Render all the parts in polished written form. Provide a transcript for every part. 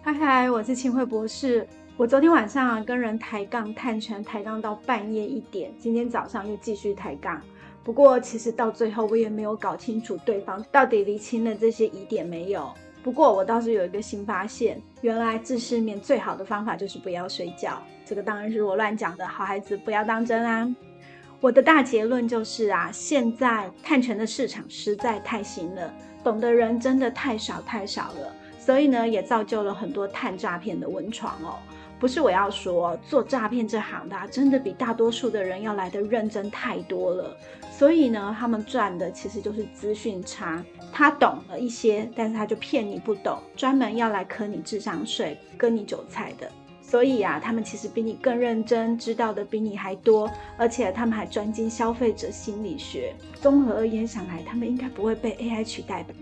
嗨嗨，我是清慧博士。我昨天晚上跟人抬杠碳权，抬杠到半夜1点，今天早上又继续抬杠。不过其实到最后我也没有搞清楚对方到底厘清了这些疑点没有。不过我倒是有一个新发现，原来治失眠最好的方法就是不要睡觉。这个当然是我乱讲的，好孩子不要当真啊。我的大结论就是现在碳权的市场实在太新了，懂的人真的太少了。所以呢，也造就了很多碳诈骗的温床哦。不是我要说，做诈骗这行的真的比大多数的人要来的认真太多了。所以呢，他们赚的其实就是资讯差。他懂了一些，但是他就骗你不懂，专门要来坑你智商税、割你韭菜的。所以他们其实比你更认真，知道的比你还多，而且他们还专精消费者心理学。综合而言想来，他们应该不会被 AI 取代吧。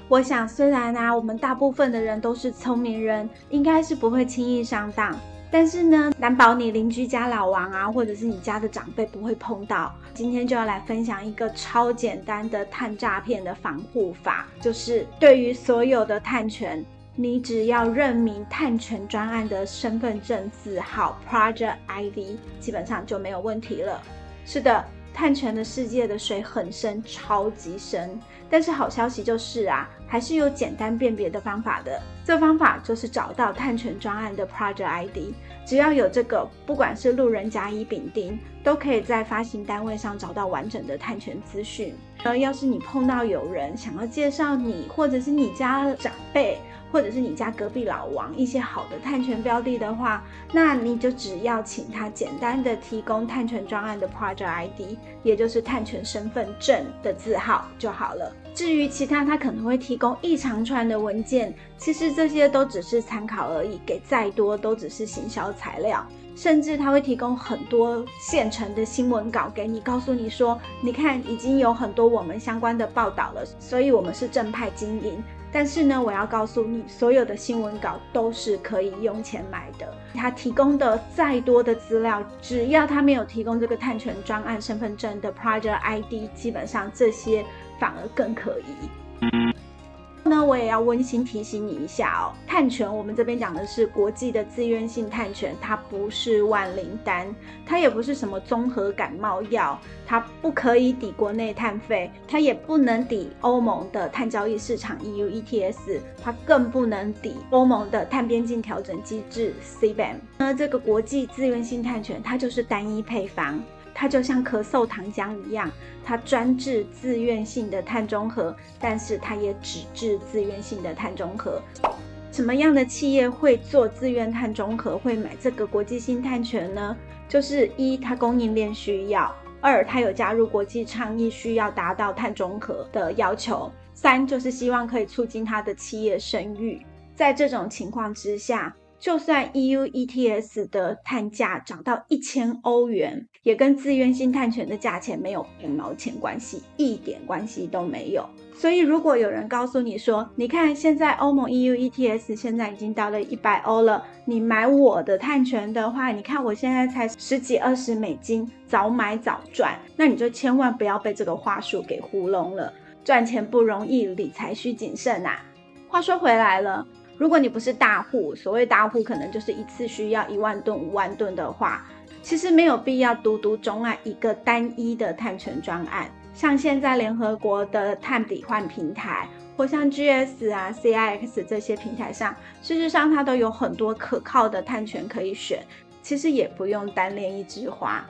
我想虽然我们大部分的人都是聪明人，应该是不会轻易上当，但是呢，难保你邻居家老王或者是你家的长辈不会碰到。今天就要来分享一个超简单的碳诈骗的防护法，就是对于所有的碳权，你只要认明碳权专案的身份证字号 Project ID， 基本上就没有问题了。是的，碳权的世界的水很深，超级深。但是好消息就是还是有简单辨别的方法的。这方法就是找到碳权专案的 Project ID， 只要有这个，不管是路人甲乙丙丁，都可以在发行单位上找到完整的碳权资讯。要是你碰到有人想要介绍你，或者是你家长辈，或者是你家隔壁老王一些好的碳权标的的话，那你就只要请他简单的提供碳权专案的 Project ID， 也就是碳权身份证的字号就好了。至于其他他可能会提供一长串的文件，其实这些都只是参考而已，给再多都只是行销材料。甚至他会提供很多现成的新闻稿给你，告诉你说，你看已经有很多我们相关的报道了，所以我们是正派经营。但是呢，我要告诉你，所有的新闻稿都是可以用钱买的。他提供的再多的资料，只要他没有提供这个碳权专案身份证的 Project ID， 基本上这些反而更可疑。我也要温馨提醒你一下碳权我们这边讲的是国际的自愿性碳权，它不是万灵丹，它也不是什么综合感冒药，它不可以抵国内碳费，它也不能抵欧盟的碳交易市场 EU ETS， 它更不能抵欧盟的碳边境调整机制 CBAM。 这个国际自愿性碳权它就是单一配方，它就像咳嗽糖浆一样，它专治自愿性的碳中和，但是它也只治自愿性的碳中和。什么样的企业会做自愿碳中和，会买这个国际性碳权呢？就是一，它供应链需要；二，它有加入国际倡议，需要达到碳中和的要求；三，就是希望可以促进它的企业声誉。在这种情况之下，就算 EU ETS 的碳价涨到1000欧元，也跟自愿性碳权的价钱没有半毛钱关系，一点关系都没有。所以如果有人告诉你说，你看现在欧盟 EU ETS 现在已经到了100欧了，你买我的碳权的话，你看我现在才10几20美金，早买早赚，那你就千万不要被这个话术给糊弄了。赚钱不容易，理财需谨慎话说回来了，如果你不是大户，所谓大户可能就是一次需要1万吨、5万吨的话，其实没有必要独钟爱一个单一的碳权专案。像现在联合国的碳抵换平台，或像 GS CIX 这些平台上，事实上它都有很多可靠的碳权可以选，其实也不用单恋一枝花。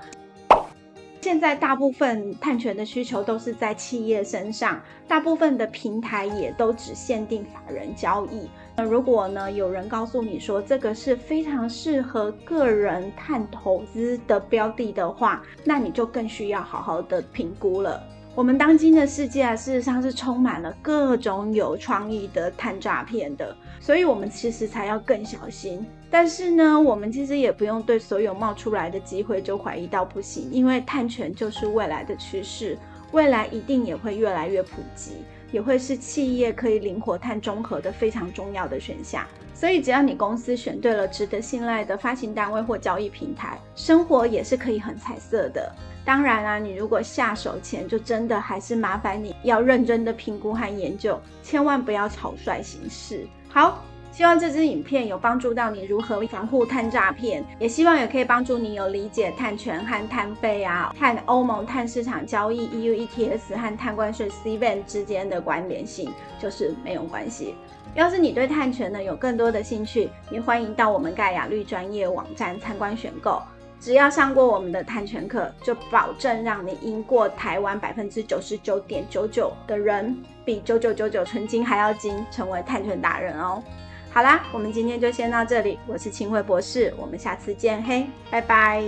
现在大部分碳权的需求都是在企业身上，大部分的平台也都只限定法人交易。如果呢有人告诉你说这个是非常适合个人碳投资的标的的话，那你就更需要好好的评估了。我们当今的世界事实上是充满了各种有创意的碳诈骗的，所以我们其实才要更小心。但是呢，我们其实也不用对所有冒出来的机会就怀疑到不行，因为碳权就是未来的趋势，未来一定也会越来越普及，也会是企业可以灵活碳中和的非常重要的选项。所以只要你公司选对了值得信赖的发行单位或交易平台，生活也是可以很彩色的。当然你如果下手前就真的还是麻烦你要认真的评估和研究，千万不要草率行事。好，希望这支影片有帮助到你如何防护碳诈骗，也希望也可以帮助你有理解碳权和碳费和欧盟碳市场交易 EU ETS 和碳关税 CBAM 之间的关联性，就是没有关系。要是你对碳权呢有更多的兴趣，也欢迎到我们盖亚绿专业网站参观选购。只要上过我们的碳权课，就保证让你赢过台湾 99.99% 的人，比9999纯金还要金，成为碳权达人哦。好啦，我们今天就先到这里，我是清慧博士，我们下次见，嘿，拜拜。